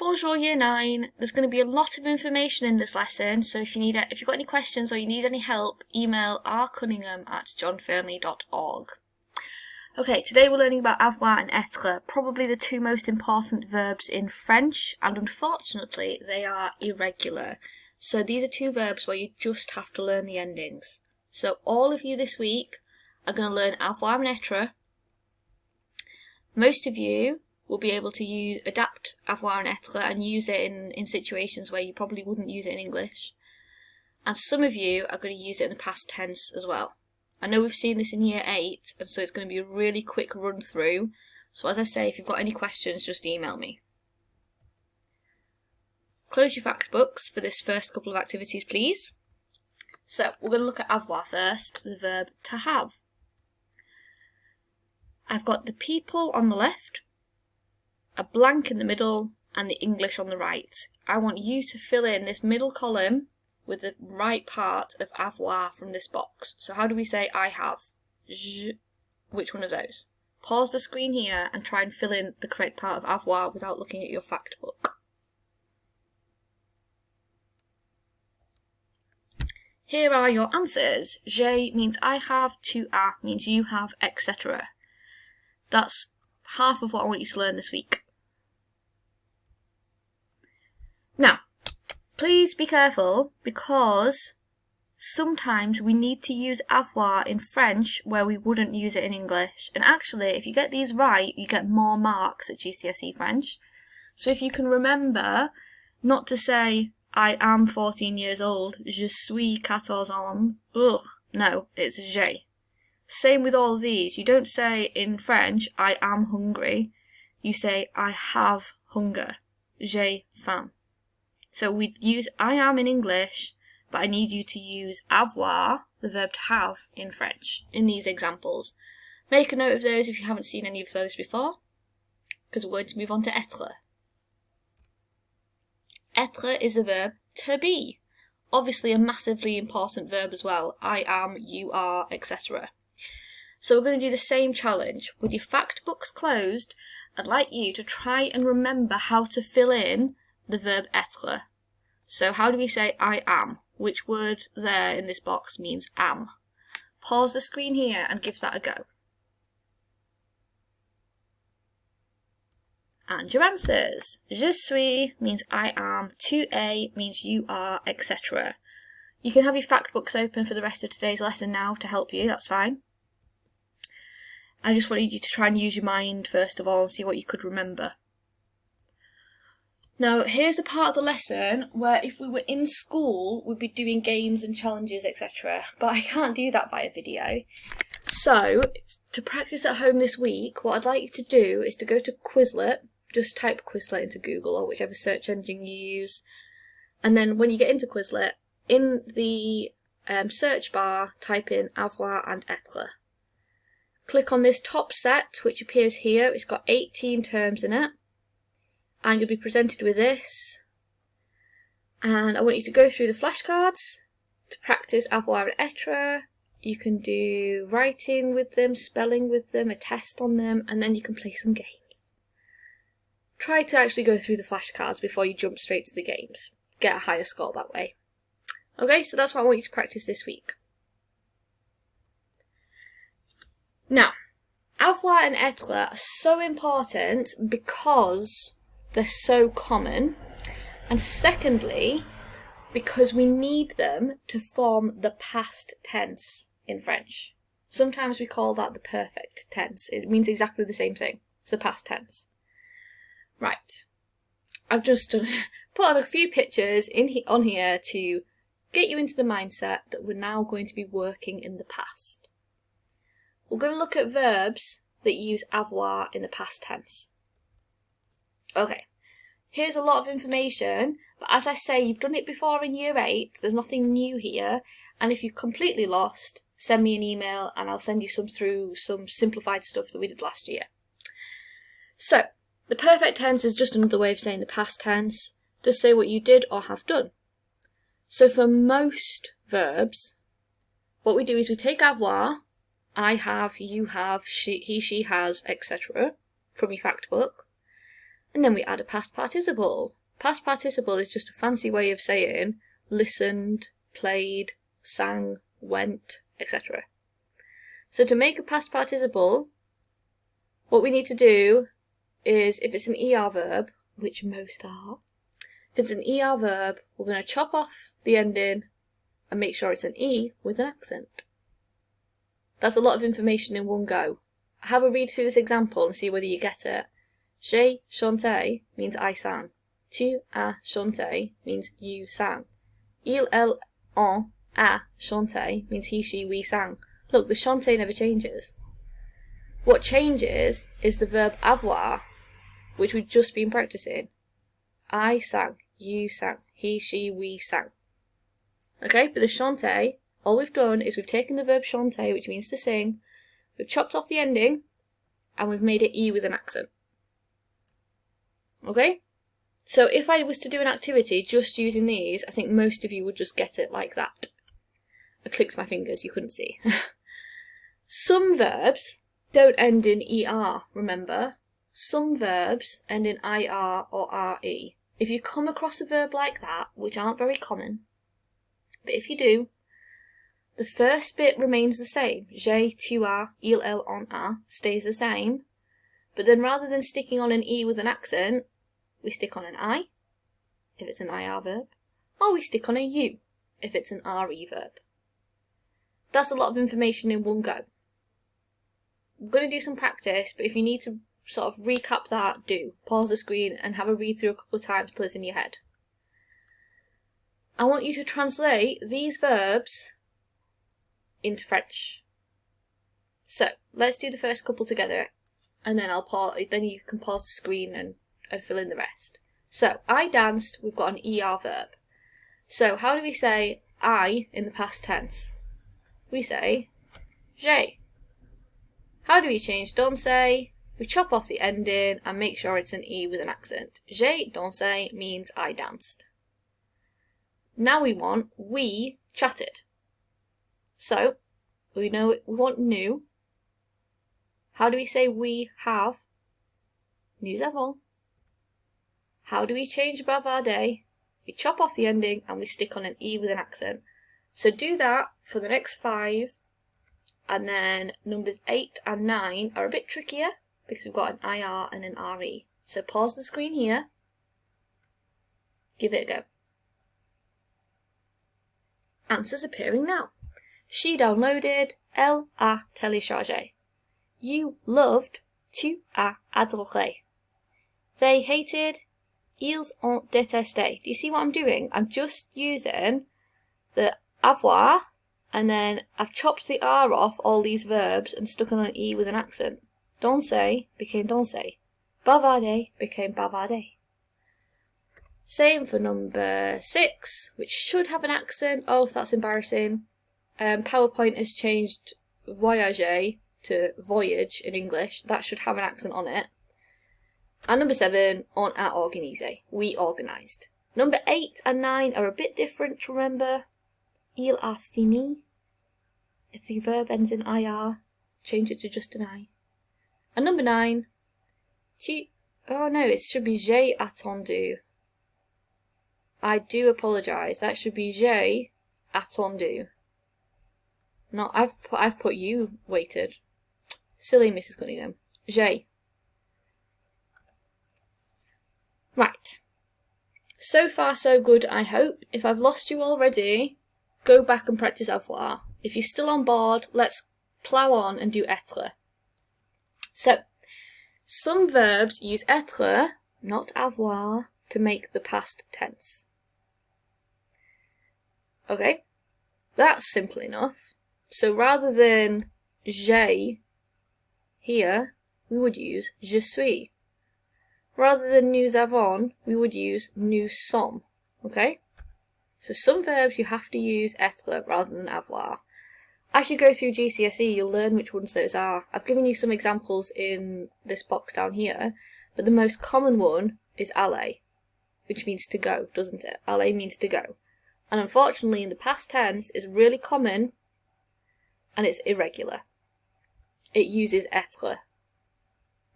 Bonjour Year 9. There's going to be a lot of information in this lesson, so if you've got any questions or you need any help, email rcunningham@johnfernley.org. Okay, today we're learning about avoir and être, probably the two most important verbs in French, and unfortunately they are irregular. So these are two verbs where you just have to learn the endings. So all of you this week are going to learn avoir and être. Most of you will be able to adapt avoir and être and use it in situations where you probably wouldn't use it in English. And some of you are going to use it in the past tense as well. I know we've seen this in Year 8, and so it's going to be a really quick run through. So as I say, if you've got any questions, just email me. Close your fact books for this first couple of activities, please. So we're going to look at avoir first, the verb to have. I've got the people on the left, a blank in the middle, and the English on the right. I want you to fill in this middle column with the right part of avoir from this box. So how do we say I have? Je. Which one of those? Pause the screen here and try and fill in the correct part of avoir without looking at your fact book. Here are your answers. Je means I have, tu as means you have, etc. That's half of what I want you to learn this week. Now, please be careful because sometimes we need to use avoir in French where we wouldn't use it in English. And actually, if you get these right, you get more marks at GCSE French. So if you can remember not to say, I am 14 years old, je suis 14 ans. Ugh, no, it's j'ai. Same with all of these. You don't say in French, I am hungry. You say, I have hunger. J'ai faim. So we use I am in English, but I need you to use avoir, the verb to have, in French, in these examples. Make a note of those if you haven't seen any of those before, because we're going to move on to être. Être is a verb to be. Obviously a massively important verb as well. I am, you are, etc. So we're going to do the same challenge. With your fact books closed, I'd like you to try and remember how to fill in the verb être. So how do we say I am? Which word there in this box means am? Pause the screen here and give that a go. And your answers. Je suis means I am, tu es means you are, etc. You can have your fact books open for the rest of today's lesson now to help you, that's fine. I just wanted you to try and use your mind first of all and see what you could remember. Now, here's the part of the lesson where if we were in school, we'd be doing games and challenges, etc. But I can't do that via video. So, to practice at home this week, what I'd like you to do is to go to Quizlet. Just type Quizlet into Google or whichever search engine you use. And then when you get into Quizlet, in the search bar, type in avoir and être. Click on this top set, which appears here. It's got 18 terms in it. And you'll be presented with this. And I want you to go through the flashcards to practice avoir and être. You can do writing with them, spelling with them, a test on them, and then you can play some games. Try to actually go through the flashcards before you jump straight to the games. Get a higher score that way. Okay, so that's what I want you to practice this week. Now, avoir and être are so important because they're so common, and secondly, because we need them to form the past tense in French. Sometimes we call that the perfect tense. It means exactly the same thing. It's the past tense. Right. I've just put up a few pictures on here to get you into the mindset that we're now going to be working in the past. We're going to look at verbs that use avoir in the past tense. Okay, here's a lot of information, but as I say, you've done it before in Year 8, there's nothing new here, and if you're completely lost, send me an email and I'll send you some simplified stuff that we did last year. So, the perfect tense is just another way of saying the past tense, to say what you did or have done. So for most verbs, what we do is we take avoir, I have, you have, he, she has, etc. from your fact book, And then we add a past participle. Past participle is just a fancy way of saying listened, played, sang, went, etc. So to make a past participle, what we need to do is, if it's an ER verb, which most are, if it's an ER verb, we're going to chop off the ending and make sure it's an E with an accent. That's a lot of information in one go. Have a read through this example and see whether you get it. J'ai chanté means I sang. Tu as chanté means you sang. Il, elle, on, a chanté means he, she, we sang. Look, the chanté never changes. What changes is the verb avoir, which we've just been practicing. I sang, you sang, he, she, we sang. Okay, but the chanté, all we've done is we've taken the verb chanter, which means to sing, we've chopped off the ending, and we've made it E with an accent. Okay? So if I was to do an activity just using these, I think most of you would just get it like that. I clicked my fingers, you couldn't see. Some verbs don't end in ER, remember? Some verbs end in IR or RE. If you come across a verb like that, which aren't very common, but if you do, the first bit remains the same. J'ai, tu as, il, elle, on, a stays the same. But then rather than sticking on an E with an accent, we stick on an I, if it's an IR verb, or we stick on a U, if it's an RE verb. That's a lot of information in one go. I'm going to do some practice, but if you need to sort of recap that, do. Pause the screen and have a read through a couple of times till it's in your head. I want you to translate these verbs into French. So, let's do the first couple together, and then then you can pause the screen and fill in the rest. So, I danced, we've got an ER verb. So, how do we say I in the past tense? We say j'ai. How do we change dansé? We chop off the ending and make sure it's an E with an accent. J'ai dansé means I danced. Now we want we chatted. So, we know we want nous. How do we say we have? Nous avons. How do we change bavardé? We chop off the ending and we stick on an E with an accent. So do that for the next 5, and then numbers 8 and 9 are a bit trickier because we've got an IR and an RE. So pause the screen here, give it a go. Answers appearing now. She downloaded, elle a téléchargé. You loved, tu as adoré. They hated, ils ont détesté. Do you see what I'm doing? I'm just using the avoir, and then I've chopped the R off all these verbs and stuck on an E with an accent. Danser became danser. Bavarder became bavardé. Same for number 6, which should have an accent. Oh, that's embarrassing. PowerPoint has changed voyager to voyage in English. That should have an accent on it. And number 7, on a organisé. We organised. Number 8 and 9 are a bit different to remember. Il a fini. If the verb ends in IR, change it to just an I. And number 9, oh no, it should be j'ai attendu. I do apologise. That should be j'ai attendu. No, I've put you waited. Silly Mrs. Cunningham. J'ai. Right. So far so good, I hope. If I've lost you already, go back and practice avoir. If you're still on board, let's plough on and do être. So, some verbs use être, not avoir, to make the past tense. Okay, that's simple enough. So rather than j'ai here, we would use je suis. Rather than nous avons, we would use nous sommes. Okay? So some verbs you have to use être rather than avoir. As you go through GCSE, you'll learn which ones those are. I've given you some examples in this box down here, but the most common one is aller, which means to go, doesn't it? Aller means to go. And unfortunately, in the past tense, it's really common and it's irregular. It uses être,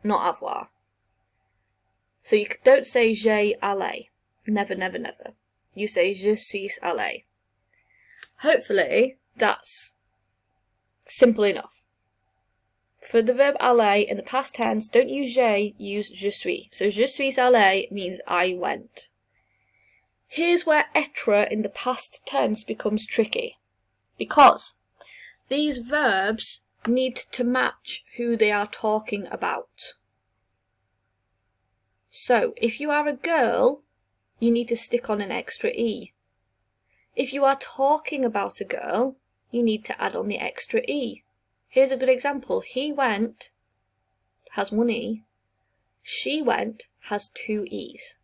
not avoir. So you don't say j'ai allé. Never, never, never. You say je suis allé. Hopefully, that's simple enough. For the verb aller in the past tense, don't use j'ai, use je suis. So je suis allé means I went. Here's where être in the past tense becomes tricky. Because these verbs need to match who they are talking about. So, if you are a girl, you need to stick on an extra E. If you are talking about a girl, you need to add on the extra E. Here's a good example. He went has one E. She went has two E's.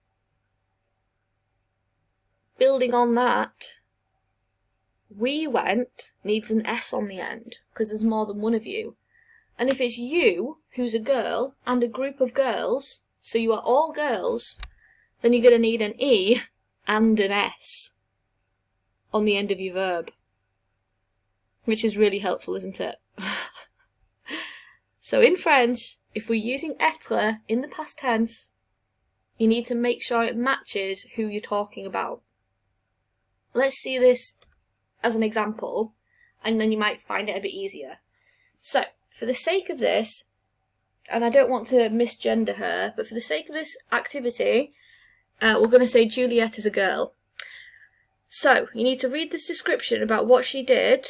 Building on that, we went needs an S on the end because there's more than one of you. And if it's you, who's a girl, and a group of girls, so you are all girls, then you're going to need an E and an S on the end of your verb. Which is really helpful, isn't it? So in French, if we're using être in the past tense, you need to make sure it matches who you're talking about. Let's see this as an example, and then you might find it a bit easier. So, for the sake of this, and I don't want to misgender her, but for the sake of this activity, we're going to say Juliet is a girl. So, you need to read this description about what she did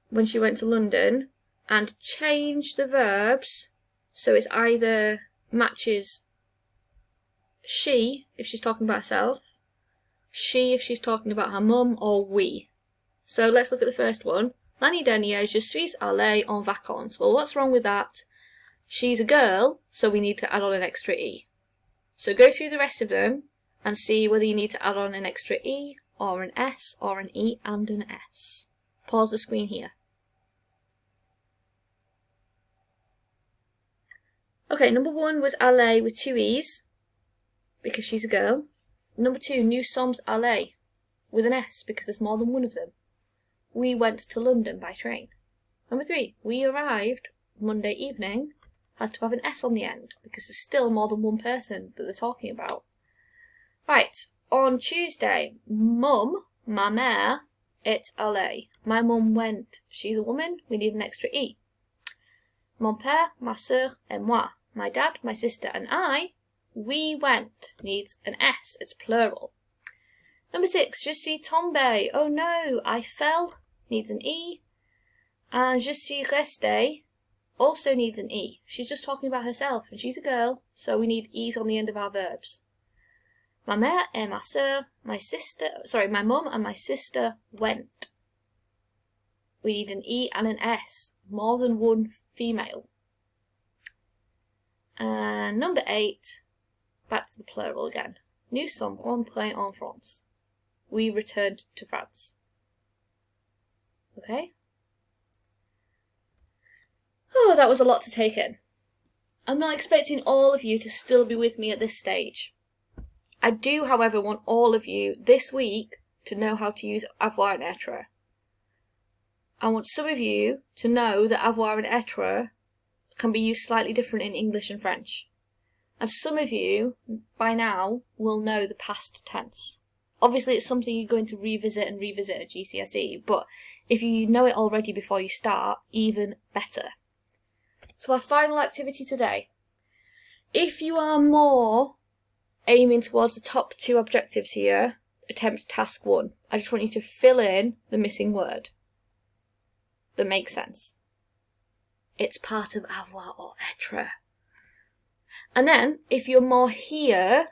when she went to London, and change the verbs so it's either matches she, if she's talking about herself, she if she's talking about her mum, or we. So let's look at the first one. L'année dernière, je suis allée en vacances. Well, what's wrong with that? She's a girl, so we need to add on an extra E. So go through the rest of them and see whether you need to add on an extra E, or an S, or an E and an S. Pause the screen here. Okay, number one was aller with two E's, because she's a girl. Number two, nous sommes allés with an S, because there's more than one of them. We went to London by train. Number three, we arrived Monday evening, has to have an S on the end, because there's still more than one person that they're talking about. Right, on Tuesday, mum, ma mère, est allée. My mum went. She's a woman, we need an extra E. Mon père, ma sœur, et moi. My dad, my sister, and I, we went, needs an S, it's plural. Number six, je suis tombée. Oh no, I fell, needs an E. And je suis restée also needs an E. She's just talking about herself, and she's a girl, so we need E's on the end of our verbs. Ma mère et ma sœur, my mum and my sister went. We need an E and an S, more than one female. And number 8, back to the plural again. Nous sommes rentrés en France. We returned to France. Okay? Oh, that was a lot to take in. I'm not expecting all of you to still be with me at this stage. I do, however, want all of you this week to know how to use avoir and être. I want some of you to know that avoir and être can be used slightly different in English and French. And some of you, by now, will know the past tense. Obviously, it's something you're going to revisit at GCSE, but if you know it already before you start, even better. So our final activity today. If you are more aiming towards the top 2 objectives here, attempt task 1. I just want you to fill in the missing word that makes sense. It's part of avoir or être. And then, if you're more here,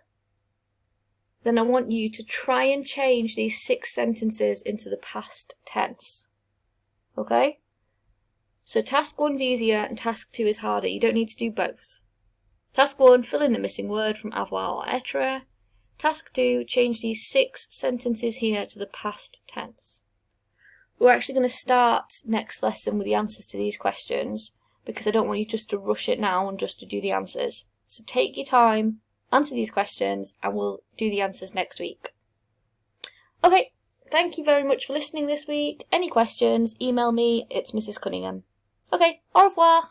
then I want you to try and change these 6 sentences into the past tense. Okay? So task 1's easier and task 2 is harder. You don't need to do both. Task 1, fill in the missing word from avoir or être. Task 2, change these 6 sentences here to the past tense. We're actually going to start next lesson with the answers to these questions, because I don't want you just to rush it now and just to do the answers. So take your time, answer these questions, and we'll do the answers next week. Okay, thank you very much for listening this week. Any questions, email me, it's Mrs. Cunningham. Okay, au revoir!